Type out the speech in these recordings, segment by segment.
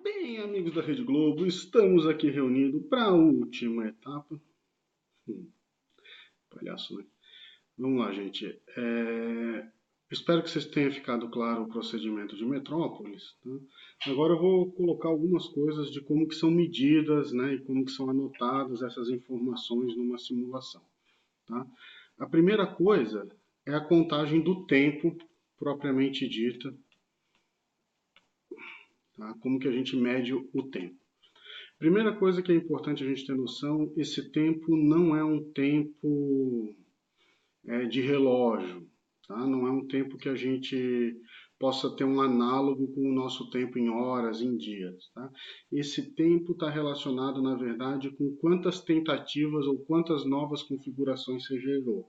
Bem, amigos da Rede Globo, estamos aqui reunidos para a última etapa. Palhaço, né? Vamos lá, gente. Espero que vocês tenham ficado claro o procedimento de Metrópolis. Tá? Agora eu vou colocar algumas coisas de como que são medidas, né, e como que são anotadas essas informações numa simulação. Tá? A primeira coisa é a contagem do tempo propriamente dita. Tá? Como que a gente mede o tempo? Primeira coisa que é importante a gente ter noção, esse tempo não é um tempo de relógio, tá? Não é um tempo que a gente possa ter um análogo com o nosso tempo em horas, em dias. Tá? Esse tempo está relacionado, na verdade, com quantas tentativas ou quantas novas configurações você gerou.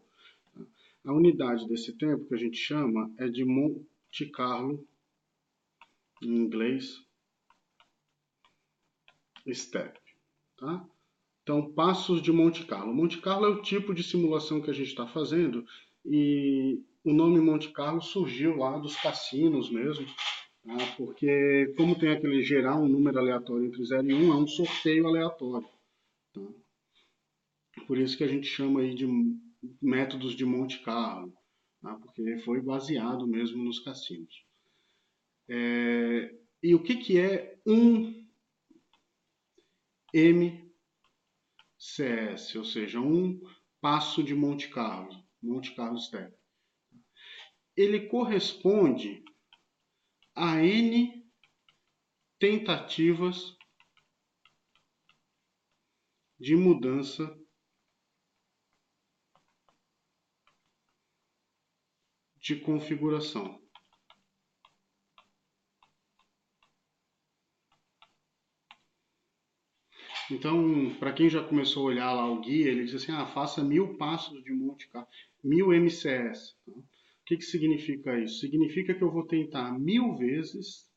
Tá? A unidade desse tempo, que a gente chama, é de Monte Carlo, em inglês, step. Tá? Então, passos de Monte Carlo. Monte Carlo é o tipo de simulação que a gente está fazendo e o nome Monte Carlo surgiu lá dos cassinos mesmo, tá? Porque como tem aquele gerar um número aleatório entre 0 e 1, é um sorteio aleatório. Tá? Por isso que a gente chama aí de métodos de Monte Carlo, tá? Porque foi baseado mesmo nos cassinos. E o que é um MCS, ou seja, um passo de Monte Carlo, Monte Carlo Step? Ele corresponde a N tentativas de mudança de configuração. Então, para quem já começou a olhar lá o guia, ele diz assim, faça 1000 passos de Monte Carlo, 1000 MCS. O que significa isso? Significa que eu vou tentar 1000 vezes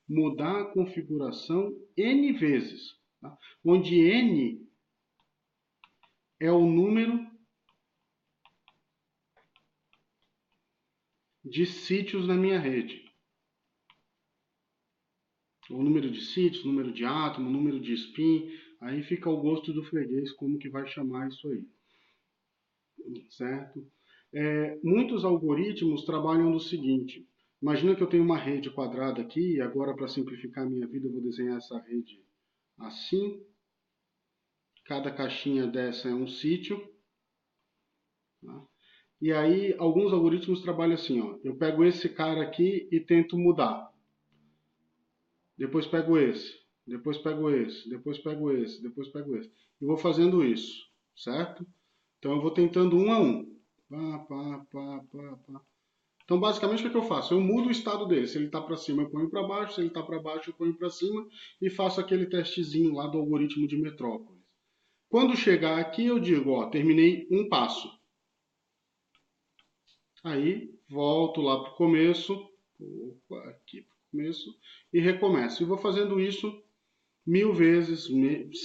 mudar a configuração N vezes, tá? Onde N é o número de sítios na minha rede. O número de sítios, número de átomo, número de spin, aí fica ao gosto do freguês como que vai chamar isso aí, certo? Muitos algoritmos trabalham do seguinte, imagina que eu tenho uma rede quadrada aqui, e agora para simplificar a minha vida eu vou desenhar essa rede assim, cada caixinha dessa é um sítio, tá? E aí alguns algoritmos trabalham assim, ó, eu pego esse cara aqui e tento mudar, depois pego esse, depois pego esse, depois pego esse, depois pego esse. E vou fazendo isso, certo? Então eu vou tentando um a um. Pá, pá, pá, pá, pá. Então basicamente o que eu faço? Eu mudo o estado dele. Se ele está para cima, eu ponho para baixo. Se ele está para baixo, eu ponho para cima. E faço aquele testezinho lá do algoritmo de Metrópolis. Quando chegar aqui, eu digo, ó, terminei um passo. Aí volto lá para o começo. Opa, aqui para o começo. E recomeço. E vou fazendo isso 1000 vezes,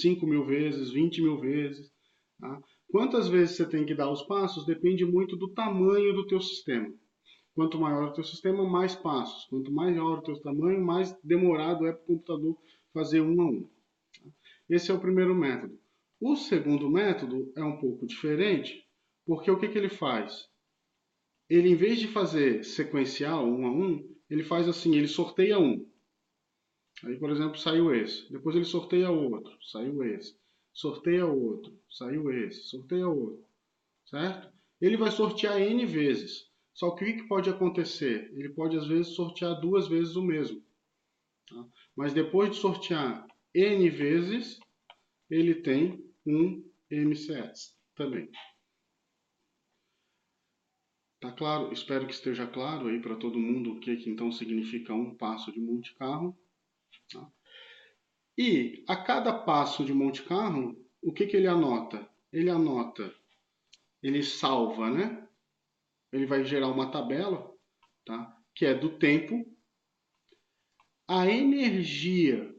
5000 vezes, 20.000 vezes. Tá? Quantas vezes você tem que dar os passos depende muito do tamanho do teu sistema. Quanto maior o teu sistema, mais passos. Quanto maior o teu tamanho, mais demorado é para o computador fazer um a um. Esse é o primeiro método. O segundo método é um pouco diferente, porque o que ele faz? Ele, em vez de fazer sequencial, um a um, ele faz assim, ele sorteia um. Aí, por exemplo, saiu esse. Depois ele sorteia outro, saiu esse. Sorteia outro, saiu esse. Sorteia outro, certo? Ele vai sortear N vezes. Só que o que pode acontecer? Ele pode, às vezes, sortear duas vezes o mesmo. Tá? Mas depois de sortear N vezes, ele tem um MCS também. Tá claro? Espero que esteja claro aí para todo mundo o que então significa um passo de Monte Carlo. Tá? E a cada passo de Monte Carlo, o que ele anota? Ele anota, ele salva, né? Ele vai gerar uma tabela, tá? Que é do tempo, a energia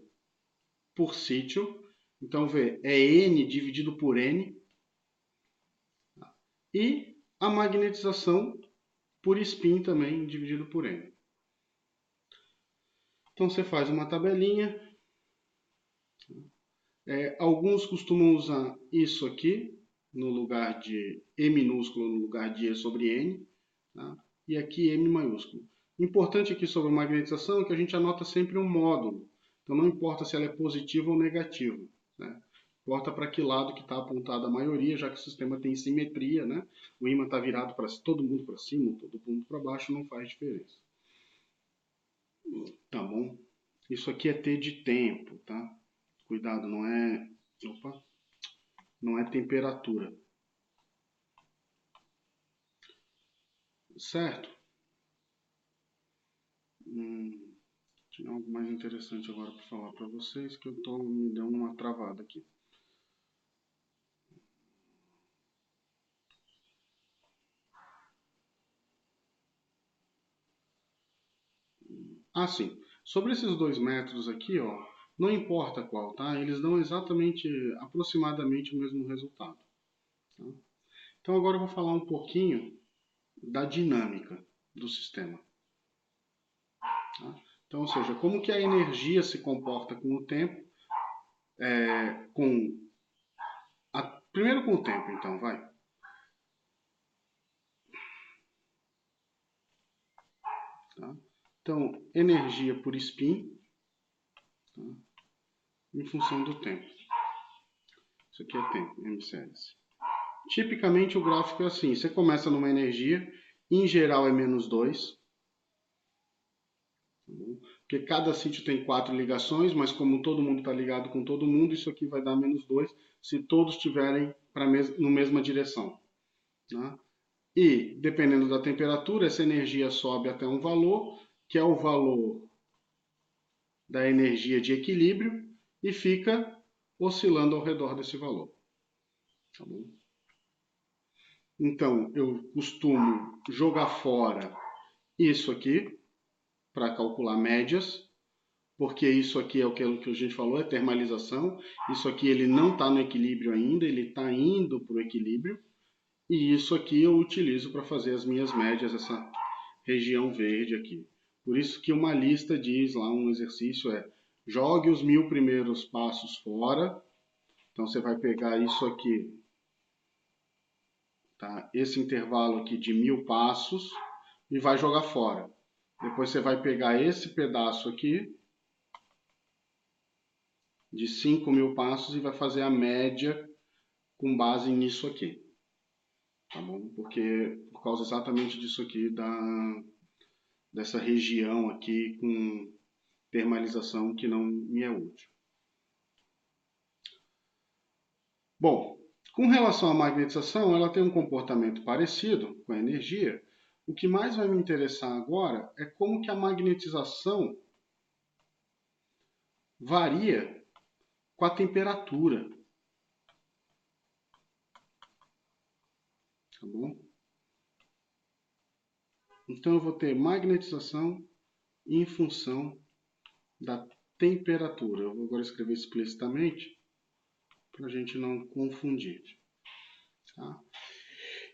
por sítio, então vê, é N dividido por N, tá? E a magnetização por spin também dividido por N. Então você faz uma tabelinha, Alguns costumam usar isso aqui, no lugar de E minúsculo, no lugar de E sobre N, tá? E aqui M maiúsculo. Importante aqui sobre a magnetização é que a gente anota sempre um módulo. Então não importa se ela é positiva ou negativa, né? Importa para que lado que está apontada a maioria, já que o sistema tem simetria, né? O ímã está virado para todo mundo para cima, todo mundo para baixo, não faz diferença. Tá bom? Isso aqui é T de tempo, tá? Cuidado, não é... Opa! Não é temperatura. Certo? Tinha algo mais interessante agora para falar para vocês que eu tô me dando uma travada aqui. Ah, sim. Sobre esses dois métodos aqui, ó, não importa qual, tá? Eles dão exatamente, aproximadamente o mesmo resultado. Tá? Então agora eu vou falar um pouquinho da dinâmica do sistema. Tá? Então, ou seja, como que a energia se comporta com o tempo, primeiro com o tempo, então, vai. Tá? Então, energia por spin, tá? Em função do tempo. Isso aqui é tempo, mcs. Tipicamente o gráfico é assim, você começa numa energia, em geral é -2, tá bom? Porque cada sítio tem 4 ligações, mas como todo mundo está ligado com todo mundo, isso aqui vai dar -2 se todos estiverem na mesma direção. Tá? E, dependendo da temperatura, essa energia sobe até um valor, que é o valor da energia de equilíbrio, e fica oscilando ao redor desse valor. Tá bom? Então, eu costumo jogar fora isso aqui para calcular médias, porque isso aqui é o que a gente falou, é termalização. Isso aqui ele não está no equilíbrio ainda, ele está indo para o equilíbrio. E isso aqui eu utilizo para fazer as minhas médias, essa região verde aqui. Por isso que uma lista diz lá, um exercício jogue os 1000 primeiros passos fora. Então você vai pegar isso aqui, tá? Esse intervalo aqui de 1000 passos e vai jogar fora. Depois você vai pegar esse pedaço aqui de 5000 passos e vai fazer a média com base nisso aqui. Tá bom? Porque por causa exatamente disso aqui, dessa região aqui com termalização que não me é útil. Bom, com relação à magnetização, ela tem um comportamento parecido com a energia. O que mais vai me interessar agora é como que a magnetização varia com a temperatura. Tá bom? Então eu vou ter magnetização em função da temperatura. Eu vou agora escrever explicitamente para a gente não confundir. Tá?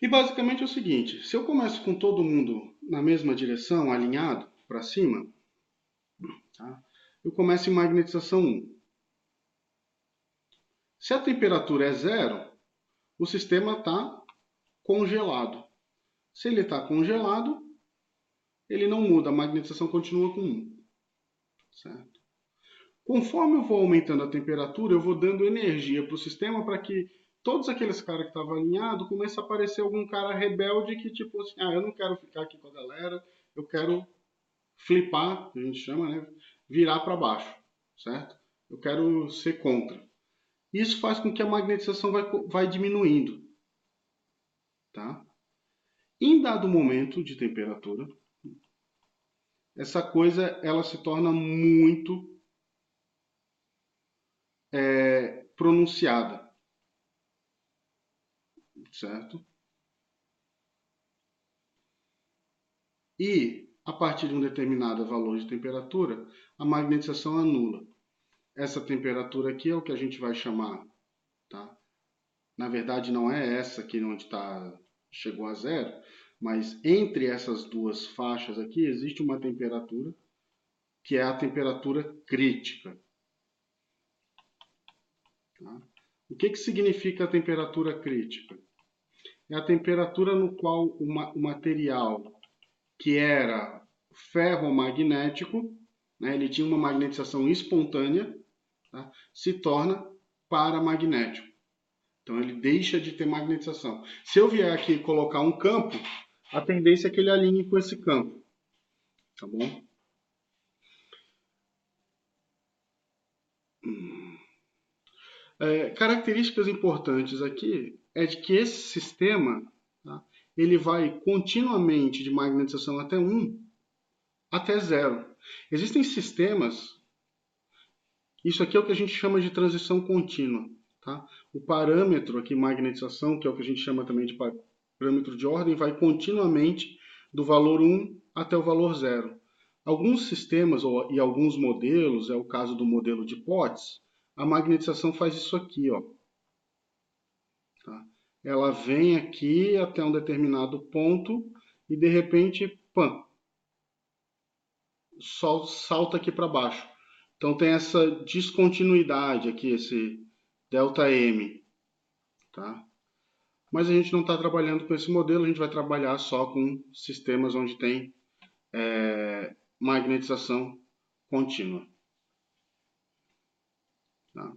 E basicamente é o seguinte, se eu começo com todo mundo na mesma direção, alinhado para cima, tá? Eu começo em magnetização 1. Se a temperatura é 0, o sistema está congelado. Se ele está congelado, ele não muda, a magnetização continua com 1. Certo? Conforme eu vou aumentando a temperatura, eu vou dando energia para o sistema para que todos aqueles caras que estavam alinhados comece a aparecer algum cara rebelde que tipo assim, eu não quero ficar aqui com a galera, eu quero flipar, que a gente chama, né? Virar para baixo, certo? Eu quero ser contra. Isso faz com que a magnetização vai diminuindo, tá? Em dado momento de temperatura, essa coisa ela se torna muito pronunciada, certo? E a partir de um determinado valor de temperatura, a magnetização anula. Essa temperatura aqui é o que a gente vai chamar, tá? Na verdade não é essa aqui onde chegou a 0, mas entre essas duas faixas aqui existe uma temperatura que é a temperatura crítica. Tá? O que significa a temperatura crítica? É a temperatura no qual o material que era ferromagnético, né, ele tinha uma magnetização espontânea, tá, se torna paramagnético. Então ele deixa de ter magnetização. Se eu vier aqui colocar um campo, a tendência é que ele alinhe com esse campo. Tá bom? Características importantes aqui é de que esse sistema, tá, ele vai continuamente de magnetização até 1 até 0. Existem sistemas, isso aqui é o que a gente chama de transição contínua. Tá? O parâmetro aqui, magnetização, que é o que a gente chama também de parâmetro de ordem, vai continuamente do valor 1 até o valor 0. Alguns sistemas e alguns modelos, é o caso do modelo de Potts, a magnetização faz isso aqui, ó. Tá? Ela vem aqui até um determinado ponto e de repente, pam, salta aqui para baixo. Então tem essa descontinuidade aqui, esse ΔM. Tá? Mas a gente não está trabalhando com esse modelo, a gente vai trabalhar só com sistemas onde tem magnetização contínua. Tá?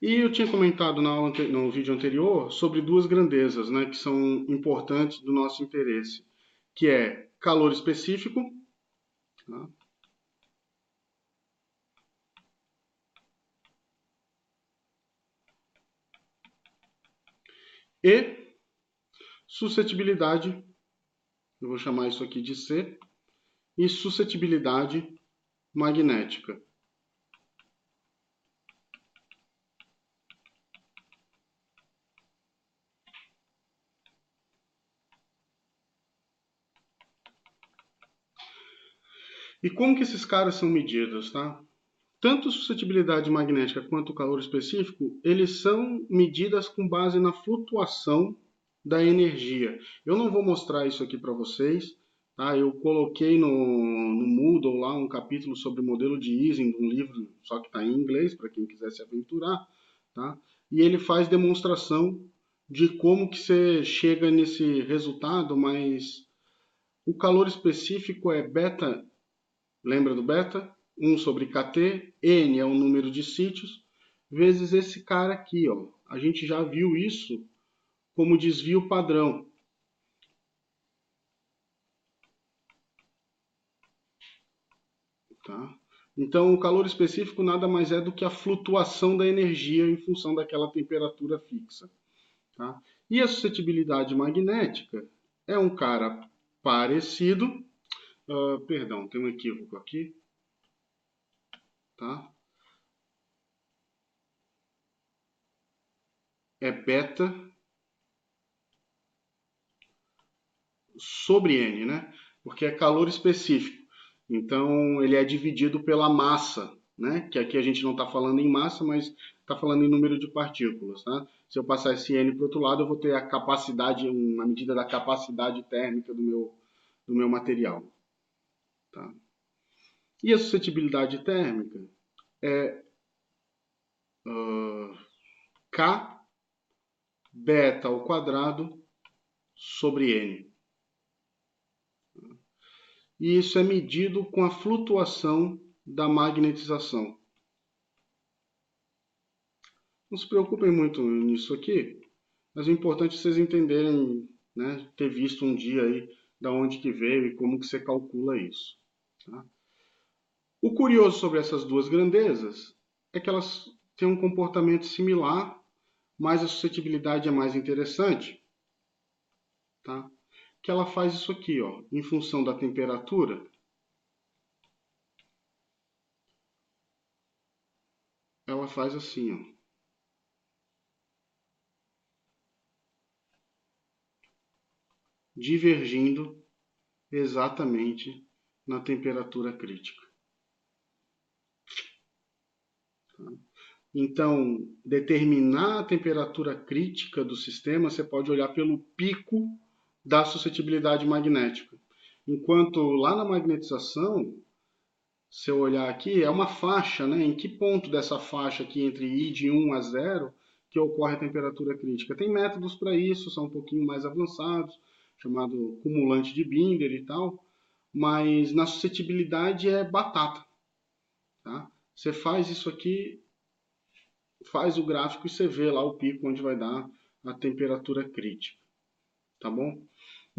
E eu tinha comentado no vídeo anterior sobre duas grandezas, né, que são importantes do nosso interesse, que é calor específico, tá, e suscetibilidade, eu vou chamar isso aqui de C, e suscetibilidade magnética. E como que esses caras são medidos, tá? Tanto suscetibilidade magnética quanto o calor específico, eles são medidas com base na flutuação da energia. Eu não vou mostrar isso aqui para vocês, tá? Eu coloquei no Moodle lá um capítulo sobre o modelo de Ising, um livro só que está em inglês, para quem quiser se aventurar, tá? E ele faz demonstração de como que você chega nesse resultado, mas o calor específico é beta. Lembra do beta? 1 sobre kT, N é o número de sítios, vezes esse cara aqui. Ó. A gente já viu isso como desvio padrão. Tá? Então, o calor específico nada mais é do que a flutuação da energia em função daquela temperatura fixa. Tá? E a suscetibilidade magnética é um cara parecido. Perdão, tem um equívoco aqui. Tá? É beta sobre N, né? Porque é calor específico. Então, ele é dividido pela massa, né? Que aqui a gente não está falando em massa, mas está falando em número de partículas, tá? Se eu passar esse N para o outro lado, eu vou ter a capacidade, uma medida da capacidade térmica do meu material. Tá? E a suscetibilidade térmica é K beta ao quadrado sobre N. E isso é medido com a flutuação da magnetização. Não se preocupem muito nisso aqui, mas o importante é vocês entenderem, né, ter visto um dia aí da onde que veio e como que você calcula isso. Tá? O curioso sobre essas duas grandezas é que elas têm um comportamento similar, mas a suscetibilidade é mais interessante, tá? Que ela faz isso aqui, ó, em função da temperatura, ela faz assim, ó, divergindo exatamente na temperatura crítica. Tá? Então, determinar a temperatura crítica do sistema, você pode olhar pelo pico da suscetibilidade magnética. Enquanto lá na magnetização, se eu olhar aqui, é uma faixa, né? Em que ponto dessa faixa aqui entre I de 1 a 0 que ocorre a temperatura crítica? Tem métodos para isso, são um pouquinho mais avançados, chamado cumulante de Binder e tal, mas na suscetibilidade é batata, tá? Você faz isso aqui, faz o gráfico e você vê lá o pico onde vai dar a temperatura crítica, tá bom?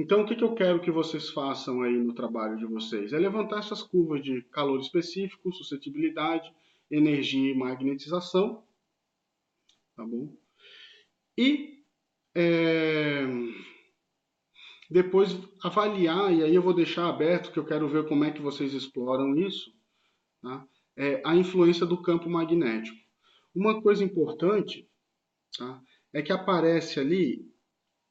Então, o que eu quero que vocês façam aí no trabalho de vocês? É levantar essas curvas de calor específico, suscetibilidade, energia e magnetização, tá bom? E depois avaliar, e aí eu vou deixar aberto, que eu quero ver como é que vocês exploram isso, tá? A influência do campo magnético. Uma coisa importante, tá? É que aparece ali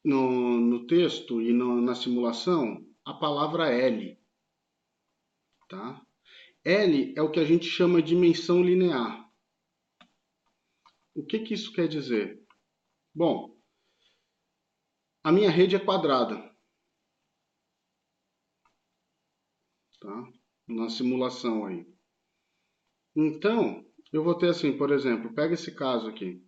no texto e na simulação a palavra L, tá? L é o que a gente chama de dimensão linear. O que isso quer dizer? Bom, a minha rede é quadrada, tá? Na simulação aí. Então, eu vou ter assim, por exemplo, pega esse caso aqui.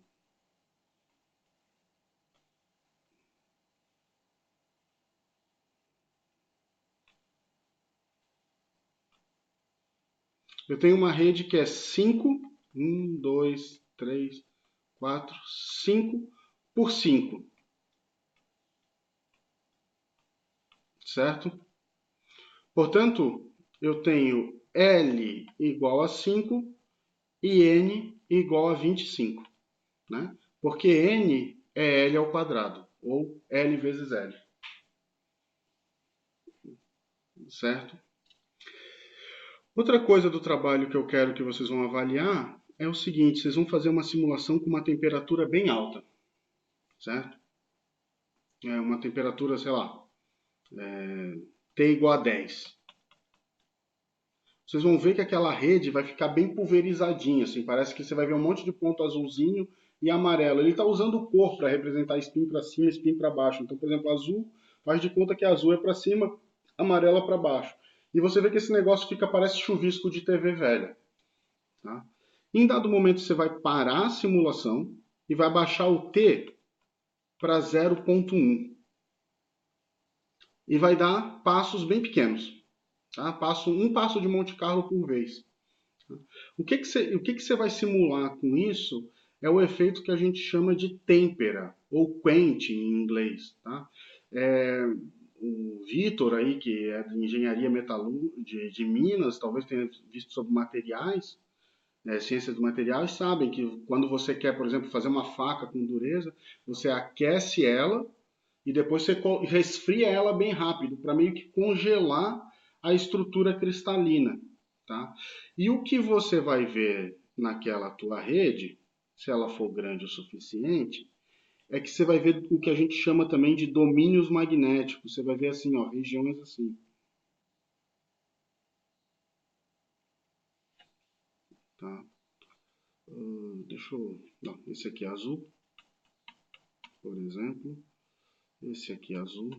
Eu tenho uma rede que é 5, 1, 2, 3, 4, 5 por 5, certo? Portanto, eu tenho L igual a 5 e N igual a 25, né? Porque N é L ao quadrado, ou L vezes L, certo? Outra coisa do trabalho que eu quero que vocês vão avaliar é o seguinte, vocês vão fazer uma simulação com uma temperatura bem alta, certo? É uma temperatura, sei lá, T igual a 10. Vocês vão ver que aquela rede vai ficar bem pulverizadinha, assim, parece que você vai ver um monte de ponto azulzinho e amarelo. Ele está usando cor para representar spin para cima e spin para baixo. Então, por exemplo, azul, faz de conta que azul é para cima, amarelo é para baixo. E você vê que esse negócio fica, parece chuvisco de TV velha. Tá? Em dado momento, você vai parar a simulação e vai baixar o T para 0,1 e vai dar passos bem pequenos. Tá? Um passo de Monte Carlo por vez. O que você vai simular com isso é o efeito que a gente chama de têmpera, ou quench em inglês. Tá? O Vitor aí, que é de engenharia de Minas, talvez tenha visto sobre materiais, ciência dos materiais, sabem que quando você quer, por exemplo, fazer uma faca com dureza, você aquece ela e depois você resfria ela bem rápido, para meio que congelar a estrutura cristalina. Tá? E o que você vai ver naquela tua rede, se ela for grande o suficiente, é que você vai ver o que a gente chama também de domínios magnéticos. Você vai ver assim, ó, regiões assim. Tá? Deixa eu. Não, esse aqui é azul, por exemplo. Esse aqui é azul.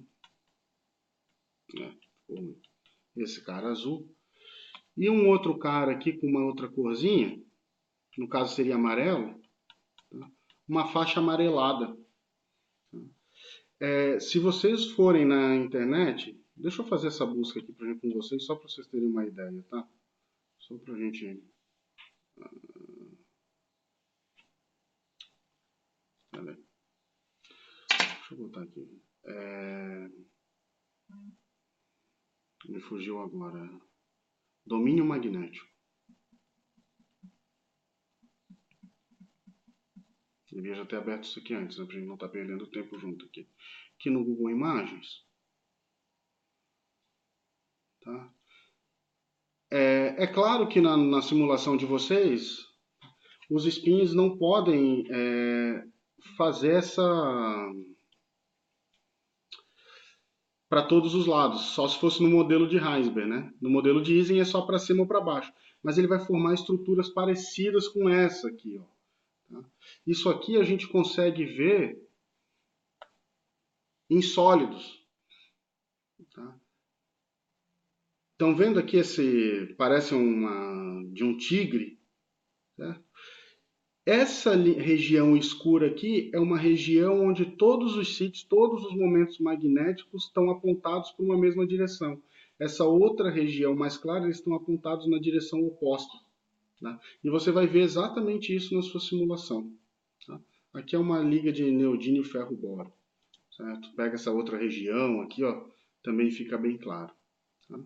Esse cara azul. E um outro cara aqui com uma outra corzinha, no caso seria amarelo, tá? Uma faixa amarelada. Se vocês forem na internet, deixa eu fazer essa busca aqui com vocês, só para vocês terem uma ideia, tá? Só para a gente. Deixa eu botar aqui. Me fugiu agora. Domínio magnético. Devia já ter aberto isso aqui antes, né? Pra gente não estar perdendo tempo junto aqui. Aqui no Google Imagens. Tá? É claro que na simulação de vocês, os spins não podem fazer essa para todos os lados, só se fosse no modelo de Heisberg, né? No modelo de Ising é só para cima ou para baixo, mas ele vai formar estruturas parecidas com essa aqui, ó. Tá? Isso aqui a gente consegue ver em sólidos, tá? Estão vendo aqui esse, parece de um tigre, né? Essa região escura aqui é uma região onde todos os sítios, todos os momentos magnéticos estão apontados para uma mesma direção. Essa outra região mais clara, eles estão apontados na direção oposta. Tá? E você vai ver exatamente isso na sua simulação. Tá? Aqui é uma liga de neodímio ferro-boro. Certo? Pega essa outra região aqui, ó, também fica bem claro. Tá?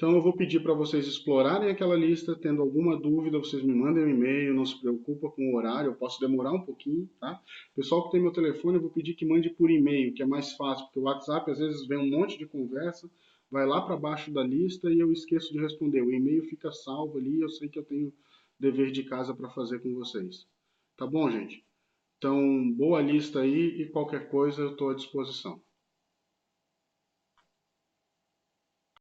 Então eu vou pedir para vocês explorarem aquela lista, tendo alguma dúvida, vocês me mandem um e-mail, não se preocupa com o horário, eu posso demorar um pouquinho, tá? Pessoal que tem meu telefone, eu vou pedir que mande por e-mail, que é mais fácil, porque o WhatsApp às vezes vem um monte de conversa, vai lá para baixo da lista e eu esqueço de responder. O e-mail fica salvo ali, eu sei que eu tenho dever de casa para fazer com vocês. Tá bom, gente? Então, boa lista aí e qualquer coisa eu estou à disposição.